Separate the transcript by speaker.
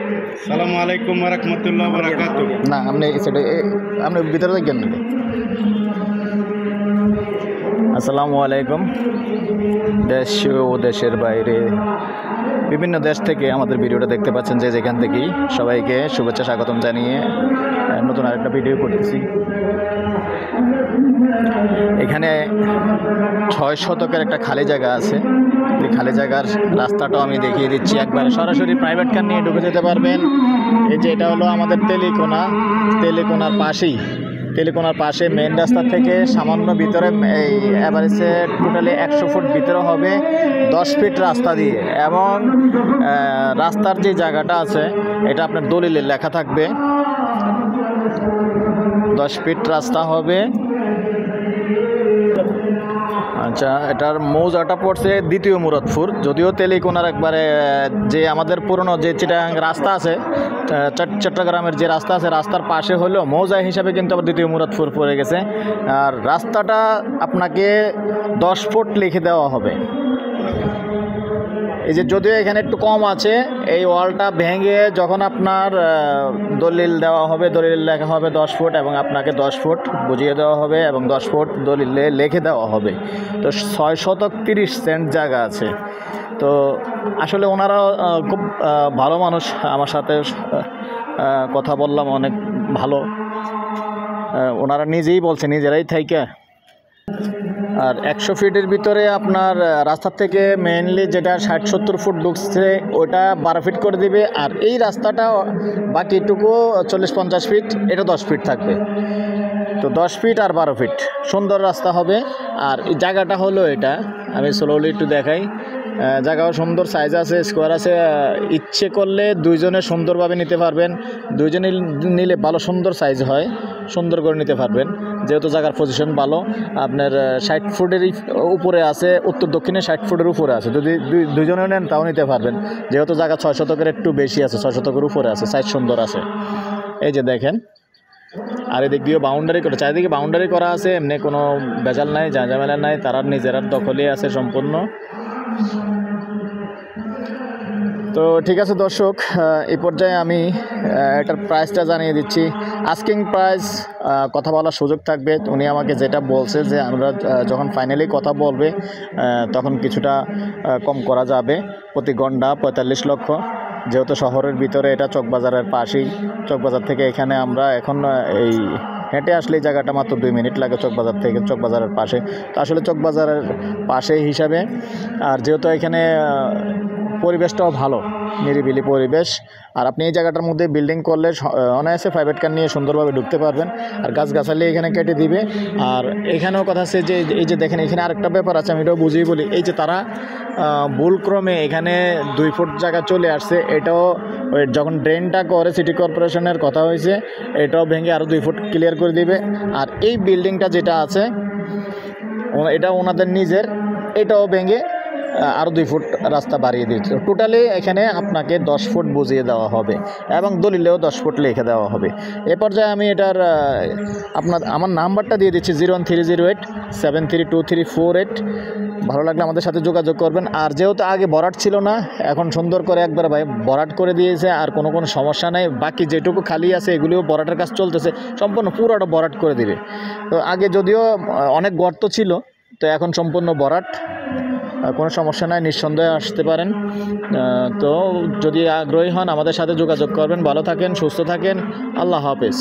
Speaker 1: আসসালামু আলাইকুম ওয়া রাহমাতুল্লাহি ওয়া বারাকাতুহু।
Speaker 2: না আপনি সেটা আপনি ভিতরে থাকেন নাকি? আসসালামু আলাইকুম। দেশ ও দেশের বাইরে বিভিন্ন দেশ থেকে আমাদের ভিডিওটা দেখতে পাচ্ছেন, যে যেখান থেকেই সবাইকে শুভেচ্ছা স্বাগতম জানিয়ে নতুন আরেকটা ভিডিও করতেছি। এখানে 6 শতকের একটা খালি জায়গা আছে। এই খালি জায়গার রাস্তাটাও আমি দেখিয়ে দিচ্ছি। একবারে সরাসরি প্রাইভেট কার নিয়ে ঢুকে যেতে পারবেন। এই যে এটা হলো আমাদের তেলিকোনার পাশেই, তেলিকোনার পাশে মেন রাস্তা থেকে সামান্য ভিতরে, এই এভারেজে টোটালি 100 ফুট ভিতরে হবে 10 ফিট রাস্তা দিয়ে। এবং রাস্তার যে জায়গাটা আছে এটা আপনার দলিলে লেখা থাকবে 10 ফিট রাস্তা হবে। আচ্ছা, এটার মৌজাটা পড়ছে দ্বিতীয় মুরাদপুর। যদিও তেলিকোনার একবারে যে আমাদের পুরনো যে চিটাগাং রাস্তা আছে, চট্টগ্রামের যে রাস্তা আছে, রাস্তার পাশে হলো মৌজা হিসাবে কিন্তু আবার দ্বিতীয় মুরাদপুর পড়ে গেছে। আর রাস্তাটা আপনাকে 10 ফুট লিখে দেওয়া হবে। এই যে যদিও এখানে একটু কম আছে, এই ওয়ালটা ভেঙে যখন আপনার দলিল দেওয়া হবে, দলিল লেখা হবে 10 ফুট এবং আপনাকে 10 ফুট বুঝিয়ে দেওয়া হবে এবং 10 ফুট দলিলে লিখে দেওয়া হবে। তো 6 শতক 30 সেন্ট জায়গা আছে। তো আসলে ওনারা খুব ভালো মানুষ, আমার সাথে কথা বললাম, অনেক ভালো। ওনারা নিজেই বলছে, নিজেরাই থাইকা। আর 100 ফিটের ভিতরে আপনার রাস্তার থেকে মেইনলি যেটা 60-70 ফুট ঢুকছে ওটা 12 ফিট করে দিবে। আর এই রাস্তাটা বাকিটুকু 40-50 ফিট, এটা 10 ফিট থাকবে। তো 10 ফিট আর 12 ফিট সুন্দর রাস্তা হবে। আর এই জায়গাটা হলো এটা, আমি স্লোলি একটু দেখাই। জায়গাও সুন্দর, সাইজ আছে, স্কোয়ার আছে। ইচ্ছে করলে দুইজনে সুন্দরভাবে নিতে পারবেন। দুইজনে নিলে ভালো সুন্দর সাইজ হয়, সুন্দর করে নিতে পারবেন। যেহেতু জায়গার পজিশন ভালো, আপনার 60 ফুটের উপরে আছে, উত্তর দক্ষিণে 60 ফুটের উপরে আছে। যদি দুইজনে নেন তাও নিতে পারবেন, যেহেতু জায়গা 6 শতকের একটু বেশি আছে, 6 শতকের উপরে আছে, সাইজ সুন্দর আছে। এই যে দেখেন, আর এদিক দিয়েও বাউন্ডারি করে, চারিদিকে বাউন্ডারি করা আছে, এমনি কোনো ভেজাল নাই, ঝামেলা নাই, তারা নিজেরার দখলে আছে সম্পূর্ণ। তো ঠিক আছে দর্শক, এই পর্যায়ে আমি এটার প্রাইসটা জানিয়ে দিচ্ছি। আস্কিং প্রাইস কথা বলার সুযোগ থাকবে। উনি আমাকে যেটা বলছে যে আমরা যখন ফাইনালি কথা বলবে তখন কিছুটা কম করা যাবে। প্রতি ঘন্টা 45 লক্ষ। যেহেতু শহরের ভিতরে, এটা চকবাজারের পাশেই। চকবাজার থেকে এখানে আমরা এখন এই হেঁটে আসলে এই জায়গাটা মাত্র 2 মিনিট লাগে চকবাজার থেকে, চকবাজারের পাশে। তো আসলে চকবাজারের পাশে হিসাবে, আর যেহেতু এখানে পরিবেশটাও ভালো, নিরিবিলি পরিবেশ। আর আপনি এই জায়গাটার মধ্যে বিল্ডিং করলে অনায়াসে প্রাইভেট কার নিয়ে সুন্দরভাবে ঢুকতে পারবেন। আর গাছগাছালি এখানে কেটে দিবে। আর এখানেও কথা আছে যে এই যে দেখেন, এখানে আরেকটা ব্যাপার আছে, আমি এটাও বুঝিয়ে বলি। এই যে তারা ভুলক্রমে এখানে 2 ফুট জায়গা চলে আসছে, এটাও ওই যখন ড্রেনটা করে সিটি কর্পোরেশনের কথা হয়েছে, এটাও ভেঙে আরও 2 ফুট ক্লিয়ার করে দিবে। আর এই বিল্ডিংটা যেটা আছে এটা ওনাদের নিজের, এটাও ভেঙে আরও 2 ফুট রাস্তা বাড়িয়ে দিচ্ছে। টোটালি এখানে আপনাকে 10 ফুট বুঝিয়ে দেওয়া হবে এবং দলিলেও 10 ফুট লিখে দেওয়া হবে। এ পর্যায়ে আমি এটার আমার নাম্বারটা দিয়ে দিচ্ছি 01308732348। ভালো লাগলে আমাদের সাথে যোগাযোগ করবেন। আর যেহেতু আগে ভরাট ছিল না, এখন সুন্দর করে একবার ভাই ভরাট করে দিয়েছে, আর কোনো সমস্যা নেই। বাকি যেটুকু খালি আছে এগুলিও ভরাটের কাজ চলতেছে, সম্পূর্ণ পুরোটা ভরাট করে দিবে। তো আগে যদিও অনেক গর্ত ছিল, তো এখন সম্পূর্ণ ভরাট, কোনো সমস্যা নাই, নিঃসন্দেহে আসতে পারেন। তো যদি আগ্রহী হন আমাদের সাথে যোগাযোগ করবেন। ভালো থাকেন, সুস্থ থাকেন, আল্লাহ হাফেজ।